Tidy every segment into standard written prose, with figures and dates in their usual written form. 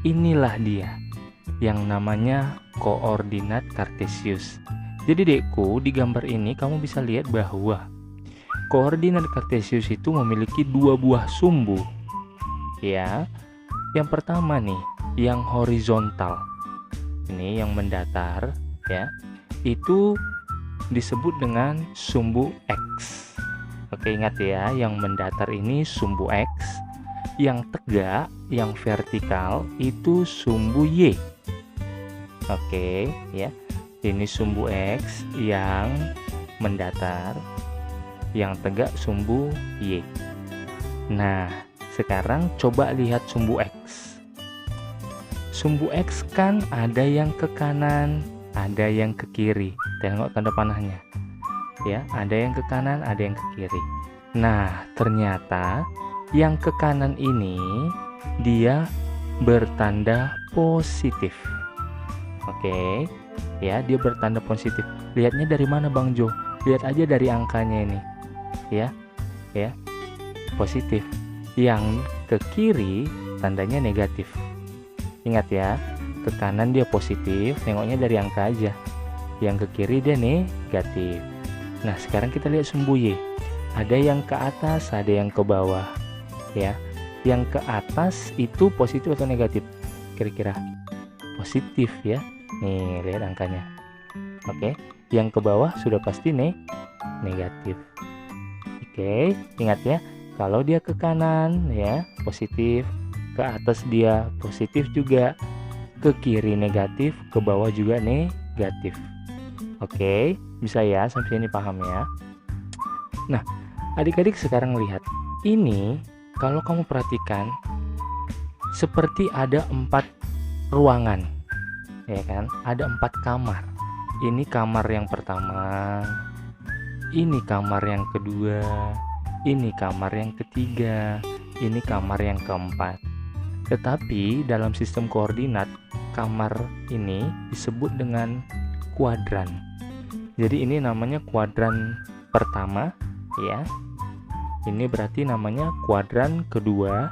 inilah dia yang namanya koordinat kartesius. Jadi dekku, di gambar ini kamu bisa lihat bahwa koordinat kartesius itu memiliki dua buah sumbu. Ya, yang pertama nih, yang horizontal. Ini yang mendatar, ya. Itu disebut dengan sumbu X. Oke, ingat ya, yang mendatar ini sumbu X. Yang tegak, yang vertikal itu sumbu Y. Oke, ya. Ini sumbu X yang mendatar, yang tegak sumbu Y. Nah, sekarang coba lihat sumbu X. Sumbu X kan ada yang ke kanan, ada yang ke kiri. Tengok tanda panahnya. Ya, ada yang ke kanan, ada yang ke kiri. Nah, ternyata yang ke kanan ini dia bertanda positif. Oke, ya, dia bertanda positif. Lihatnya dari mana Bang Jo? Lihat aja dari angkanya ini. Ya, positif. Yang ke kiri tandanya negatif. Ingat ya, ke kanan dia positif, nengoknya dari angka aja. Yang ke kiri dia negatif. Nah, sekarang kita lihat sumbu Y. Ada yang ke atas, ada yang ke bawah. Ya, yang ke atas itu positif atau negatif? Kira-kira positif ya. Nih, lihat angkanya. Oke, yang ke bawah sudah pasti negatif. Oke, ingat ya, kalau dia ke kanan ya positif, ke atas dia positif juga, ke kiri negatif, ke bawah juga negatif. Oke, bisa ya, sampai sini paham ya. Nah, adik-adik sekarang lihat ini. Kalau kamu perhatikan, seperti ada 4 ruangan, ya kan? Ada 4 kamar. Ini kamar yang pertama, ini kamar yang kedua, ini kamar yang ketiga, ini kamar yang keempat. Tetapi dalam sistem koordinat, kamar ini disebut dengan kuadran. Jadi ini namanya kuadran pertama, ya. Ini berarti namanya kuadran kedua.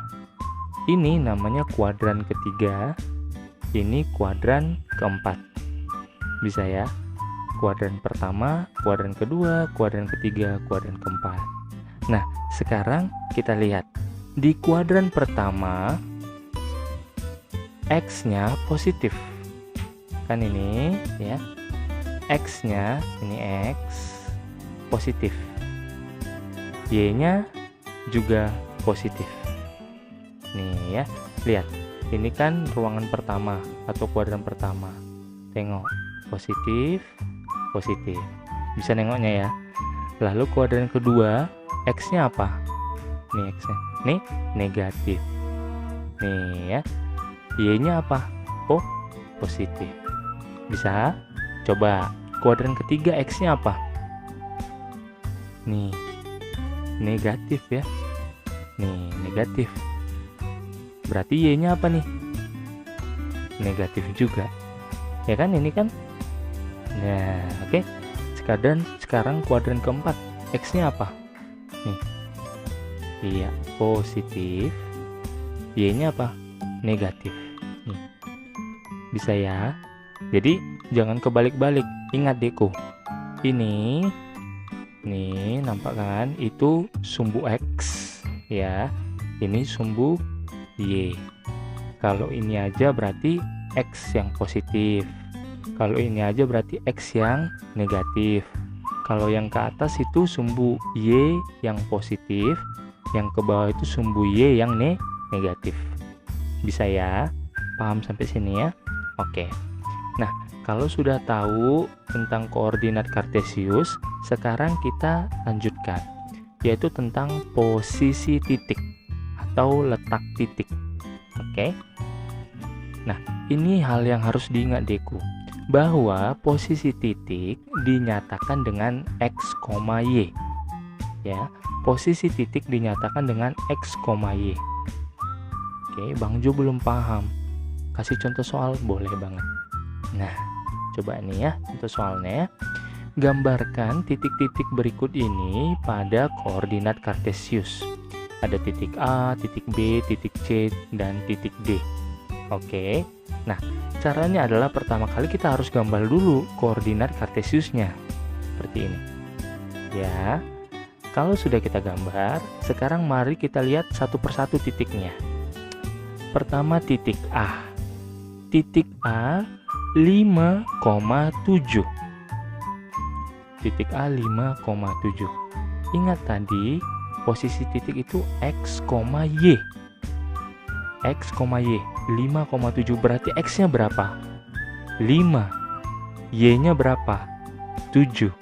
Ini namanya kuadran ketiga. Ini kuadran keempat. Bisa ya? Kuadran pertama, kuadran kedua, kuadran ketiga, kuadran keempat. Nah, sekarang kita lihat. Di kuadran pertama, X-nya positif. Kan ini, ya. X-nya, ini X, positif. Y-nya juga positif. Nih ya, lihat. Ini kan ruangan pertama atau kuadran pertama. Tengok, positif, positif. Bisa nengoknya ya. Lalu kuadran kedua, X-nya apa? Nih X-nya. Nih, negatif. Nih ya. Y-nya apa? Oh, positif. Bisa? Coba. Kuadran ketiga X-nya apa? Nih, negatif ya. Nih, negatif. Berarti Y-nya apa nih? Negatif juga. Ya kan, ini kan? Nah, oke. Sekarang kuadran keempat. X-nya apa? Nih. Iya, positif. Y-nya apa? Negatif. Nih. Bisa ya? Jadi, jangan kebalik-balik. Ingat Deko. Ini nih, nampak kan? Itu sumbu X ya. Ini sumbu Y. Kalau ini aja berarti X yang positif. Kalau ini aja berarti X yang negatif. Kalau yang ke atas itu sumbu Y yang positif, yang ke bawah itu sumbu Y yang negatif. Bisa ya? Paham sampai sini ya? Oke. Nah, kalau sudah tahu tentang koordinat kartesius, sekarang kita lanjutkan, yaitu tentang posisi titik atau letak titik. Oke. Nah, ini hal yang harus diingat Deku, bahwa posisi titik dinyatakan dengan X, Y. Ya, posisi titik dinyatakan dengan X, Y. Oke, Bang Jo belum paham. Kasih contoh soal boleh banget. Nah, coba nih ya, contoh soalnya. Gambarkan titik-titik berikut ini pada koordinat kartesius. Ada titik A, titik B, titik C, dan titik D. Oke. Nah, caranya adalah pertama kali kita harus gambar dulu koordinat kartesiusnya. Seperti ini. Ya. Kalau sudah kita gambar, sekarang mari kita lihat satu persatu titiknya. Pertama titik A. Titik A 5,7. Titik A 5,7. Ingat tadi posisi titik itu X, Y. X, Y 5,7 berarti X-nya berapa? 5. Y-nya berapa? 7.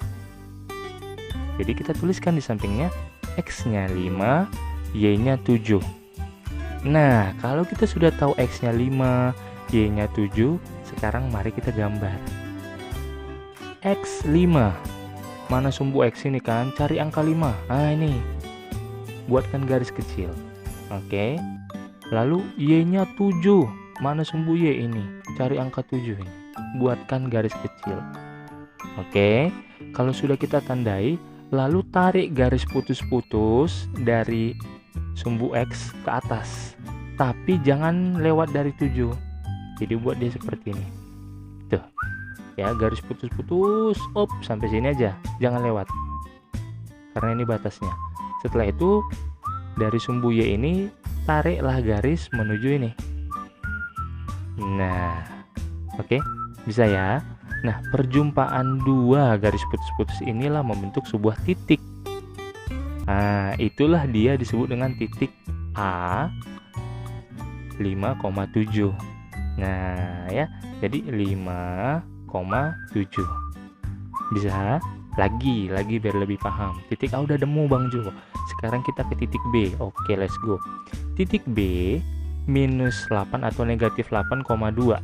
Jadi kita tuliskan di sampingnya X-nya 5, Y-nya 7. Nah, kalau kita sudah tahu X-nya 5, Y-nya 7, sekarang mari kita gambar. X 5. Mana sumbu X ini kan? Cari angka 5. Nah, ini. Buatkan garis kecil. Oke. Lalu Y-nya 7. Mana sumbu Y ini? Cari angka 7 ini. Buatkan garis kecil. Oke. Kalau sudah kita tandai, lalu tarik garis putus-putus dari sumbu X ke atas. Tapi jangan lewat dari 7. Jadi buat dia seperti ini. Tuh. Ya, garis putus-putus. Sampai sini aja. Jangan lewat. Karena ini batasnya. Setelah itu, dari sumbu Y ini tariklah garis menuju ini. Nah, oke, bisa ya. Nah, perjumpaan dua garis putus-putus inilah membentuk sebuah titik. Nah, itulah dia disebut dengan titik A 5,7. Nah, ya, jadi 5,7. Bisa lagi biar lebih paham. Titik A udah nemu Bang Jo. Sekarang kita ke titik B. Oke, let's go. Titik B minus 8 atau negatif 8,2.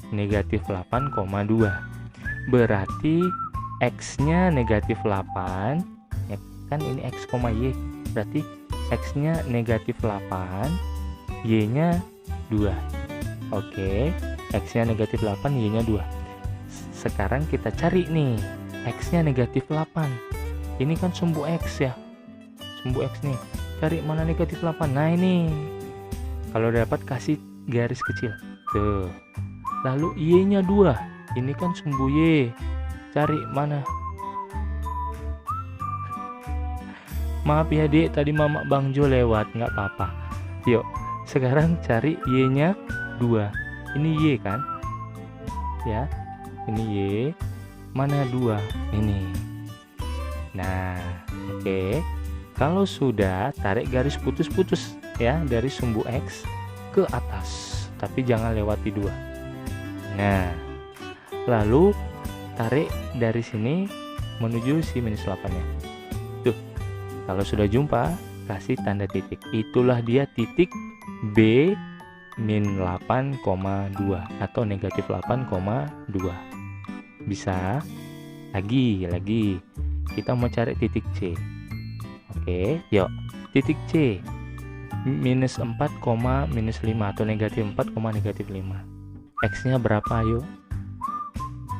Negatif 8,2. Berarti X-nya negatif 8. Ya kan ini X, Y. Berarti X-nya negatif 8, Y-nya 2. Oke, X-nya negatif 8, Y-nya 2. Sekarang kita cari nih X-nya negatif 8. Ini kan sumbu X ya. Sumbu X nih. Cari mana negatif 8. Nah, ini. Kalau dapat kasih garis kecil. Tuh. Lalu Y-nya 2. Ini kan sumbu Y. Cari mana? Maaf ya, Dek. Tadi Mama Bang Jo lewat. Nggak apa-apa. Yuk. Sekarang cari Y-nya 2. Ini Y kan? Ya. Ini Y. Mana 2? Ini. Nah, oke. Kalau sudah, tarik garis putus-putus ya dari sumbu X ke atas, tapi jangan lewati 2. Nah, lalu tarik dari sini menuju si minus 8-nya. Tuh, kalau sudah jumpa, kasih tanda titik. Itulah dia titik B min 8,2 atau negatif 8,2. Bisa? Lagi. Kita mau cari titik C. Oke, yuk. Titik C minus 4, minus 5 atau negatif 4, negatif 5. X-nya berapa yuk?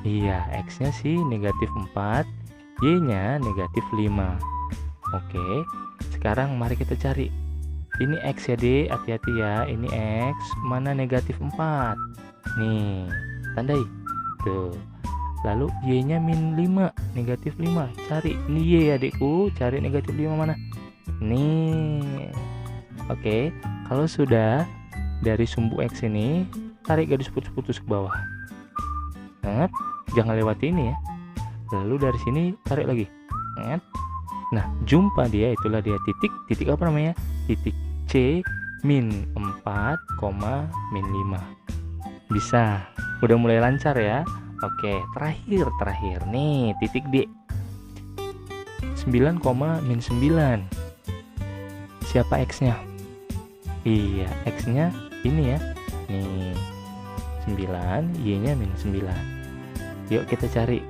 Iya, X-nya sih negatif 4, Y-nya negatif 5. Oke, sekarang mari kita cari. Ini X ya, Dek, hati-hati ya. Ini X, mana negatif 4. Nih, tandai. Tuh. Lalu Y-nya min 5, negatif 5. Cari, ini Y ya, Dekku. Cari negatif 5 mana? Nih. Oke, kalau sudah dari sumbu X ini, tarik garis putus-putus ke bawah. Ingat, jangan lewati ini ya. Lalu dari sini tarik lagi. Ingat. Nah, jumpa dia, itulah dia titik apa namanya? Titik C min 4, min 5. Bisa. Udah mulai lancar ya. Oke, terakhir nih titik D 9, min 9. Siapa X-nya? Iya, X-nya ini ya. Nih 9, Y-nya min 9. Yuk kita cari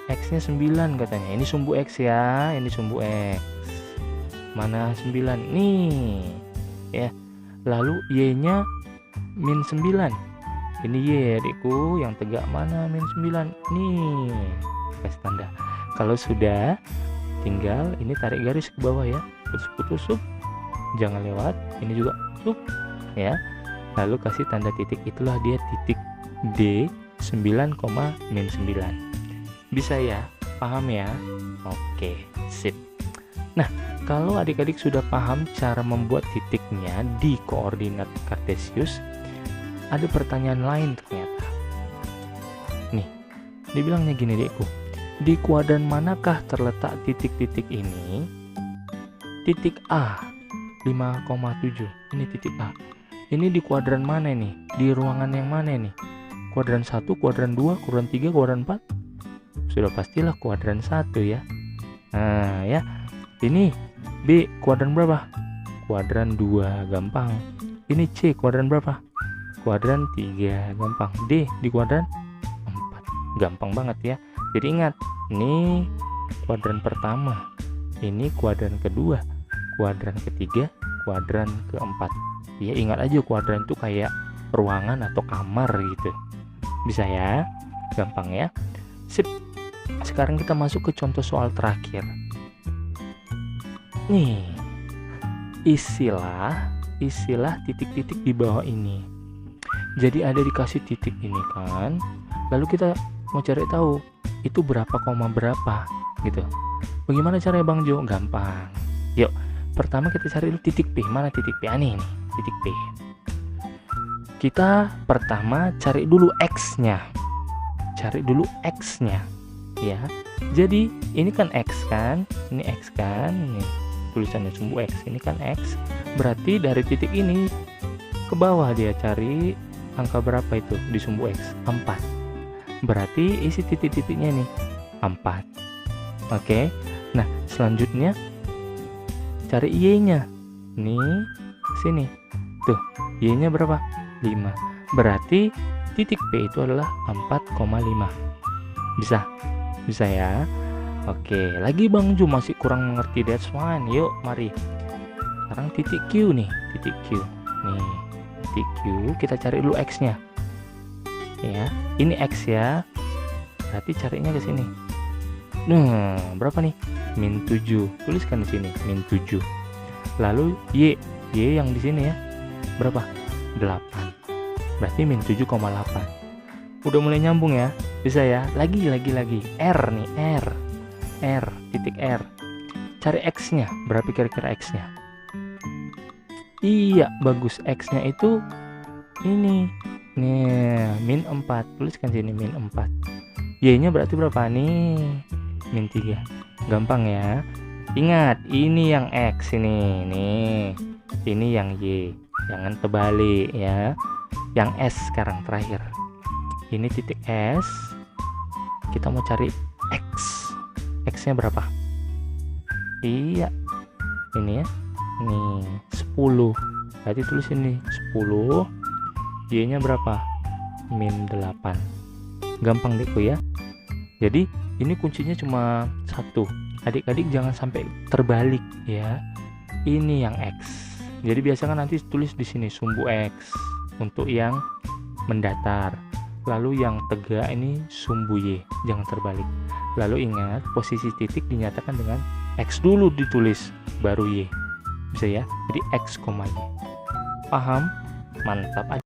X-nya 9 katanya. Ini sumbu X ya. Ini sumbu X. Mana 9? Nih ya. Lalu Y-nya min 9. Ini Y ya, Adikku, yang tegak mana min 9. Nih, kasih tanda. Kalau sudah, tinggal ini tarik garis ke bawah ya. Putus-putus, jangan lewat. Ini juga, ya. lalu kasih tanda titik, itulah dia titik D 9, min 9. Bisa ya? Paham ya? Oke, sip. Nah, kalau adik-adik sudah paham cara membuat titiknya di koordinat kartesius, ada pertanyaan lain ternyata. Nih, dibilangnya gini dekku, di kuadran manakah terletak titik-titik ini? Titik A 5,7, ini titik A. Ini di kuadran mana nih? Di ruangan yang mana nih? Kuadran 1, kuadran 2, kuadran 3, kuadran 4? Sudah pastilah kuadran 1 ya. Nah ya, ini B kuadran berapa? Kuadran 2, gampang. Ini C kuadran berapa? Kuadran 3, gampang. D di kuadran 4, gampang banget ya. Jadi ingat, ini kuadran pertama, ini kuadran kedua, kuadran ketiga, kuadran keempat. Ya ingat aja, kuadran itu kayak ruangan atau kamar gitu. Bisa ya? Gampang ya? Sip. Sekarang kita masuk ke contoh soal terakhir. Nih, istilah titik-titik di bawah ini. Jadi ada dikasih titik ini kan, lalu kita mau cari tahu itu berapa koma berapa gitu. Bagaimana caranya Bang Jo? Gampang. Yuk, pertama kita cari dulu titik P. Mana titik P? Nih, titik P. Kita pertama cari dulu X-nya. Cari dulu X-nya. Ya. Jadi, ini kan X kan? Ini X kan? Ini tulisannya sumbu X. Ini kan X. Berarti dari titik ini ke bawah dia cari angka berapa itu di sumbu X? 4. Berarti isi titik-titiknya nih 4. Oke. Nah, selanjutnya cari Y-nya. Nih, sini. Tuh, Y-nya berapa? 5. Berarti titik P itu adalah 4,5. Bisa? Bisa ya? Oke, lagi Bang Jo masih kurang mengerti, that's fine. Yuk, mari. Sekarang titik Q nih, titik Q. Nih, titik Q, kita cari dulu X-nya. Ya, ini X ya. Berarti carinya ke sini. Nah, berapa nih? Min 7. Tuliskan di sini, min 7. Lalu Y yang di sini ya. Berapa? 8. Berarti min 7,8. Udah mulai nyambung ya. Bisa ya? Lagi. R nih, R, titik R. Cari X-nya. Berapa kira-kira X-nya? Iya, bagus. X-nya itu ini. Nih, min 4. Tuliskan sini min 4. Y-nya berarti berapa nih? Min 3. Gampang ya. Ingat, ini yang X ini. Nih. Ini yang Y. Jangan terbalik ya. Yang S sekarang terakhir. Ini titik S. Kita mau cari X. X-nya berapa? Iya. Ini ya. Nih, 10. Berarti tulis ini 10. Y-nya berapa? Min 8. Gampang dekku ya. Jadi, ini kuncinya cuma satu. Adik-adik jangan sampai terbalik ya. Ini yang X. Jadi biasakan nanti tulis di sini sumbu X untuk yang mendatar. Lalu yang tegak ini sumbu Y, jangan terbalik. Lalu ingat, posisi titik dinyatakan dengan X dulu ditulis, baru Y. Bisa ya? Jadi X, Y. Paham? Mantap.